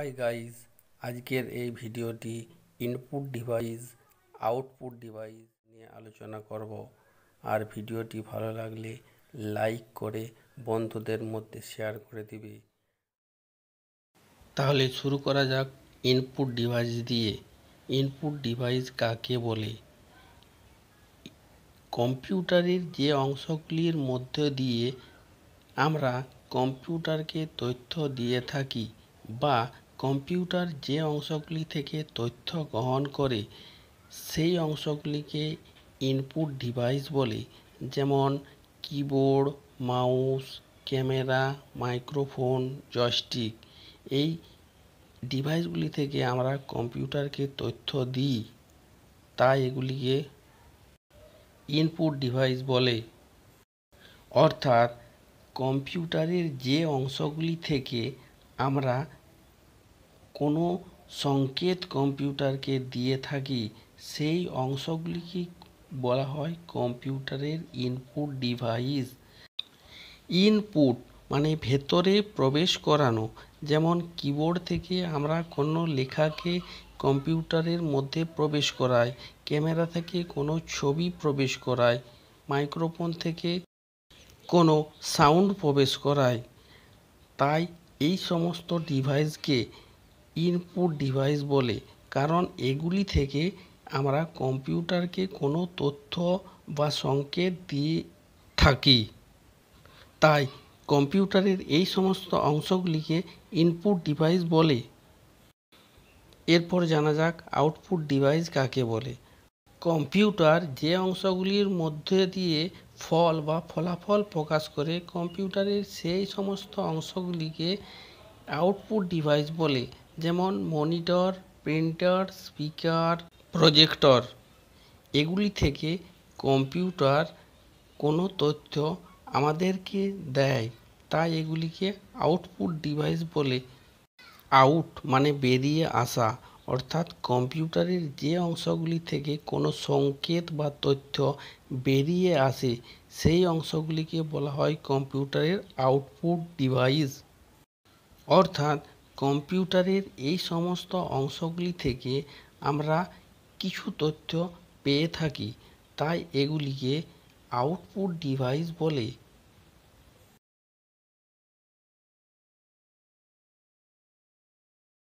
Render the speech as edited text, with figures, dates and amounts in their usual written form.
Hi guys, আজকের এই ভিডিওটি ইনপুট ডিভাইস আউটপুট ডিভাইস নিয়ে আলোচনা করব। আর ভিডিওটি ভালো লাগলে লাইক করে বন্ধুদের মধ্যে শেয়ার করে দিবে। তাহলে শুরু করা যাক ইনপুট ডিভাইস দিয়ে। ইনপুট ডিভাইস কাকে বলে? কম্পিউটারের যে অংশগুলির মধ্য দিয়ে আমরা কম্পিউটারকে তথ্য দিয়ে থাকি বা কম্পিউটার যে অংশগুলি থেকে তথ্য গ্রহণ করে সেই অংশগুলিকে ইনপুট ডিভাইস বলে। যেমন keyboard, mouse, camera, microphone, joystick. এই ডিভাইসগুলি থেকে আমরা কম্পিউটারকে তথ্য দিই, তাই এগুলিকে ইনপুট ডিভাইস বলে। অর্থাৎ কম্পিউটারের যে অংশগুলি থেকে আমরা কোনো সংকেত কম্পিউটারকে দিয়ে থাকি সেই অংশগুলিকে বলা হয় কম্পিউটারের ইনপুট ডিভাইস। ইনপুট মানে ভেতরে প্রবেশ করানো। যেমন কিবোর্ড থেকে আমরা কোনো লেখাকে কম্পিউটারের মধ্যে প্রবেশ করাই, ক্যামেরা থেকে কোনো ছবি প্রবেশ করাই, মাইক্রোফোন থেকে কোনো সাউন্ড প্রবেশ করায়। তাই এই সমস্ত ডিভাইসকে ইনপুট ডিভাইস বলে, কারণ এগুলি থেকে আমরা কম্পিউটারকে কোনো তথ্য বা সংকেত দিয়ে থাকি। তাই কম্পিউটারের এই সমস্ত অংশগুলিকে ইনপুট ডিভাইস বলে। এরপর জানা যাক আউটপুট ডিভাইস কাকে বলে। কম্পিউটার যে অংশগুলির মধ্যে দিয়ে ফল বা ফলাফল প্রকাশ করে কম্পিউটারের সেই সমস্ত অংশগুলিকে আউটপুট ডিভাইস বলে। যেমন মনিটর, প্রিন্টার, স্পিকার, প্রজেক্টর। এগুলি থেকে কম্পিউটার কোনো তথ্য আমাদেরকে দেয়, তাই এগুলিকে আউটপুট ডিভাইস বলে। আউট মানে বেরিয়ে আসা, অর্থাৎ কম্পিউটারের যে অংশগুলি থেকে কোনো সংকেত বা তথ্য বেরিয়ে আসে সেই অংশগুলিকে বলা হয় কম্পিউটারের আউটপুট ডিভাইস। অর্থাৎ কম্পিউটারের এই সমস্ত অংশগুলি থেকে আমরা কিছু তথ্য পেয়ে থাকি, তাই এগুলিকে আউটপুট ডিভাইস বলে।